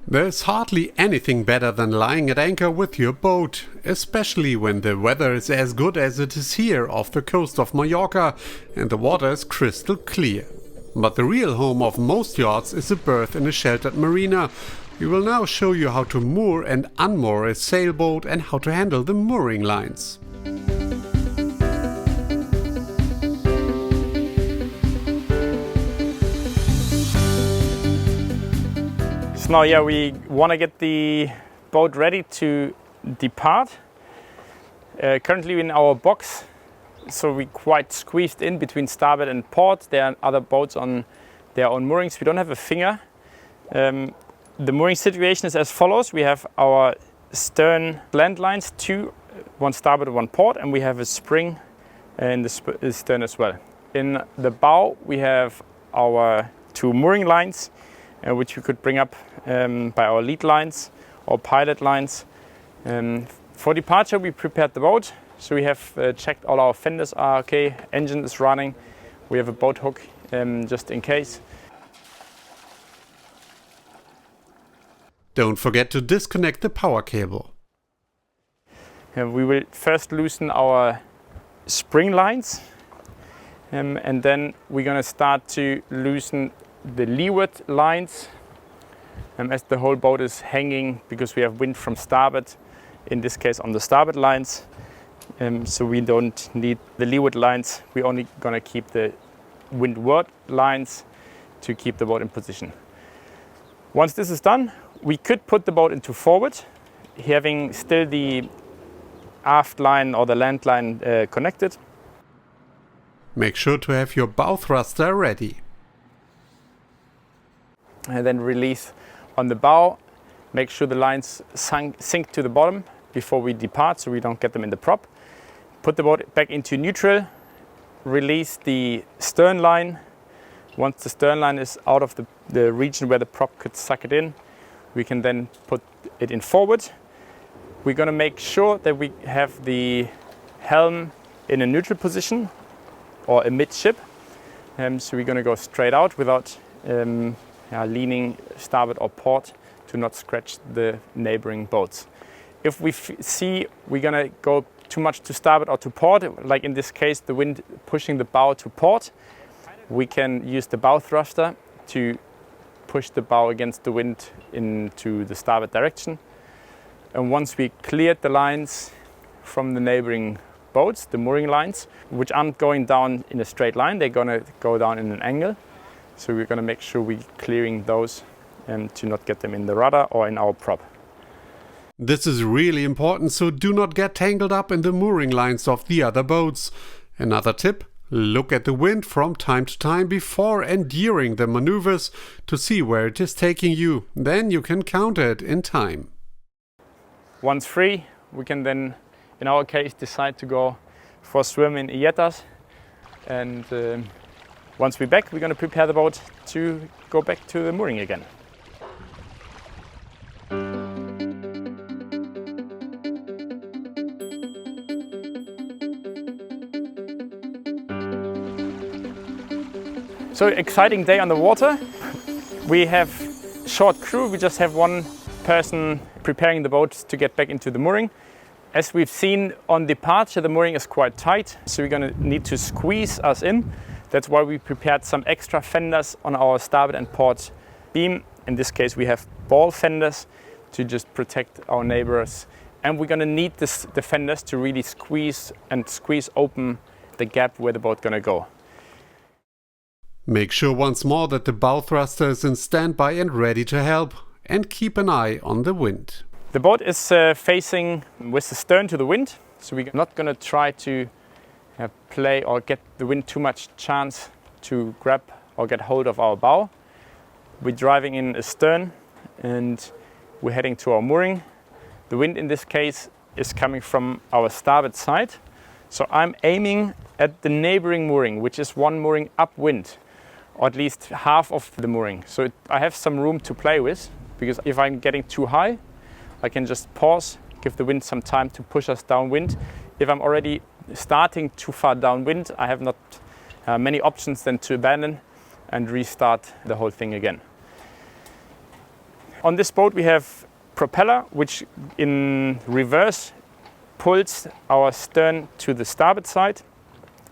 There's hardly anything better than lying at anchor with your boat, especially when the weather is as good as it is here off the coast of Mallorca and the water is crystal clear. But the real home of most yachts is a berth in a sheltered marina. We will now show you how to moor and unmoor a sailboat and how to handle the mooring lines. So now, we want to get the boat ready to depart. Currently in our box, so we're quite squeezed in between starboard and port. There are other boats on their own moorings. We don't have a finger. The mooring situation is as follows. We have our stern land lines, two, one starboard and one port, and we have a spring in the stern as well. In the bow, we have our two mooring lines, which we could bring up by our lead lines or pilot lines. For departure, we prepared the boat. So we have checked all our fenders are okay, engine is running. We have a boat hook just in case. Don't forget to disconnect the power cable. We will first loosen our spring lines, and then we're going to start to loosen the leeward lines, as the whole boat is hanging because we have wind from starboard, in this case on the starboard lines. So we don't need the leeward lines, we're only going to keep the windward lines to keep the boat in position. Once this is done, we could put the boat into forward, having still the aft line or the land line connected. Make sure to have your bow thruster ready. And then release on the bow, make sure the lines sink to the bottom before we depart so we don't get them in the prop. Put the boat back into neutral, release the stern line. Once the stern line is out of the region where the prop could suck it in, we can then put it in forward. We're going to make sure that we have the helm in a neutral position or amidship. So we're going to go straight out without leaning starboard or port to not scratch the neighboring boats. If we see we're going to go too much to starboard or to port, like in this case the wind pushing the bow to port, we can use the bow thruster to push the bow against the wind into the starboard direction. And once we cleared the lines from the neighboring boats, the mooring lines, which aren't going down in a straight line, they're going to go down in an angle. So we're going to make sure we're clearing those to not get them in the rudder or in our prop. This is really important, so do not get tangled up in the mooring lines of the other boats. Another tip, look at the wind from time to time before and during the maneuvers to see where it is taking you. Then you can counter it in time. Once free, we can then, in our case, decide to go for a swim in Illetas. And once we're back, we're going to prepare the boat to go back to the mooring again. So exciting day on the water. We have short crew, we just have one person preparing the boat to get back into the mooring. As we've seen on departure, the mooring is quite tight, so we're going to need to squeeze us in. That's why we prepared some extra fenders on our starboard and port beam. In this case, we have ball fenders to just protect our neighbors. And we're going to need the fenders to really squeeze open the gap where the boat's going to go. Make sure once more that the bow thruster is in standby and ready to help. And keep an eye on the wind. The boat is facing with the stern to the wind, so we're not going to try to play or get the wind too much chance to grab or get hold of our bow. We're driving in astern and we're heading to our mooring. The wind in this case is coming from our starboard side, so I'm aiming at the neighboring mooring, which is one mooring upwind, or at least half of the mooring. So I have some room to play with, because if I'm getting too high, I can just pause, give the wind some time to push us downwind. If I'm already starting too far downwind, I have not many options than to abandon and restart the whole thing again. On this boat we have propeller, which in reverse pulls our stern to the starboard side.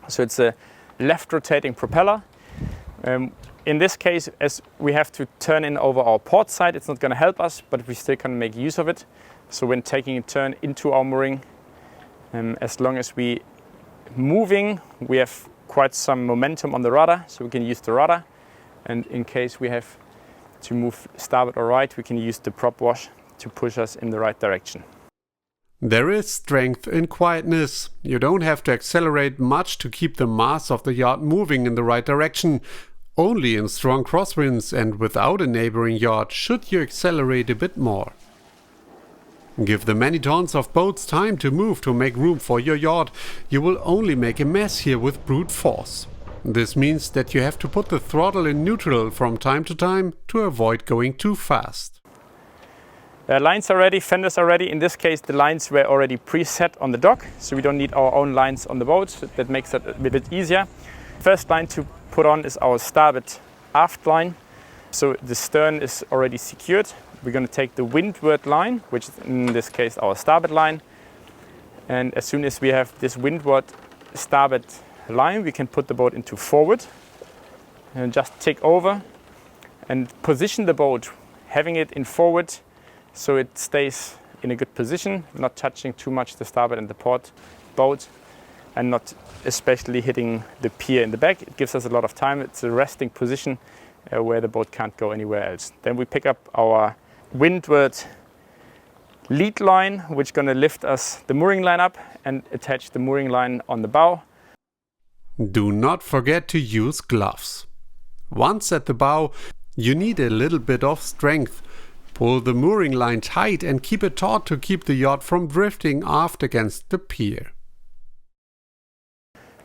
So it's a left rotating propeller. In this case, as we have to turn in over our port side, it's not going to help us, but we still can make use of it. So when taking a turn into our mooring, as long as we moving, we have quite some momentum on the rudder, so we can use the rudder. And in case we have to move starboard or right, we can use the prop wash to push us in the right direction. There is strength in quietness. You don't have to accelerate much to keep the mass of the yacht moving in the right direction. Only in strong crosswinds and without a neighboring yacht should you accelerate a bit more. Give the many tons of boats time to move to make room for your yacht. You will only make a mess here with brute force. This means that you have to put the throttle in neutral from time to time to avoid going too fast. Lines are ready, fenders are ready. In this case, the lines were already preset on the dock, so we don't need our own lines on the boat. That makes it a bit easier. First line to put on is our starboard aft line. So the stern is already secured. We're going to take the windward line, which is in this case our starboard line. And as soon as we have this windward starboard line, we can put the boat into forward and just take over and position the boat, having it in forward so it stays in a good position, not touching too much the starboard and the port boat, and not especially hitting the pier in the back. It gives us a lot of time. It's a resting position where the boat can't go anywhere else. Then we pick up our windward lead line, which is going to lift us the mooring line up and attach the mooring line on the bow. Do not forget to use gloves. Once at the bow, you need a little bit of strength. Pull the mooring line tight and keep it taut to keep the yacht from drifting aft against the pier.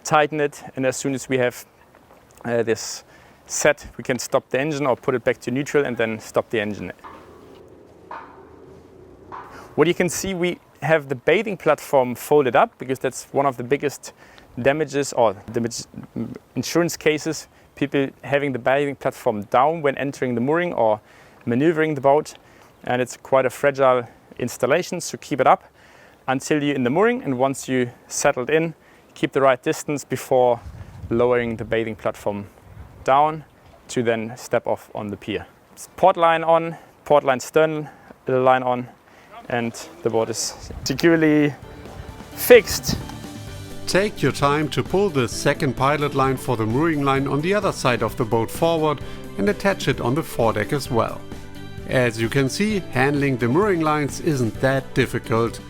Tighten it, and as soon as we have this set, we can stop the engine or put it back to neutral and then stop the engine. What you can see, we have the bathing platform folded up because that's one of the biggest damages or insurance cases. People having the bathing platform down when entering the mooring or maneuvering the boat, and it's quite a fragile installation, so keep it up until you're in the mooring, and once you settled in, keep the right distance before lowering the bathing platform down to then step off on the pier. It's port line on, port line stern line on, and the boat is securely fixed. Take your time to pull the second pilot line for the mooring line on the other side of the boat forward and attach it on the foredeck as well. As you can see, handling the mooring lines isn't that difficult,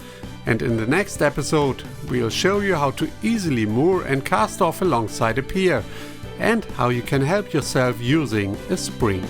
and in the next episode we'll show you how to easily moor and cast off alongside a pier and how you can help yourself using a spring.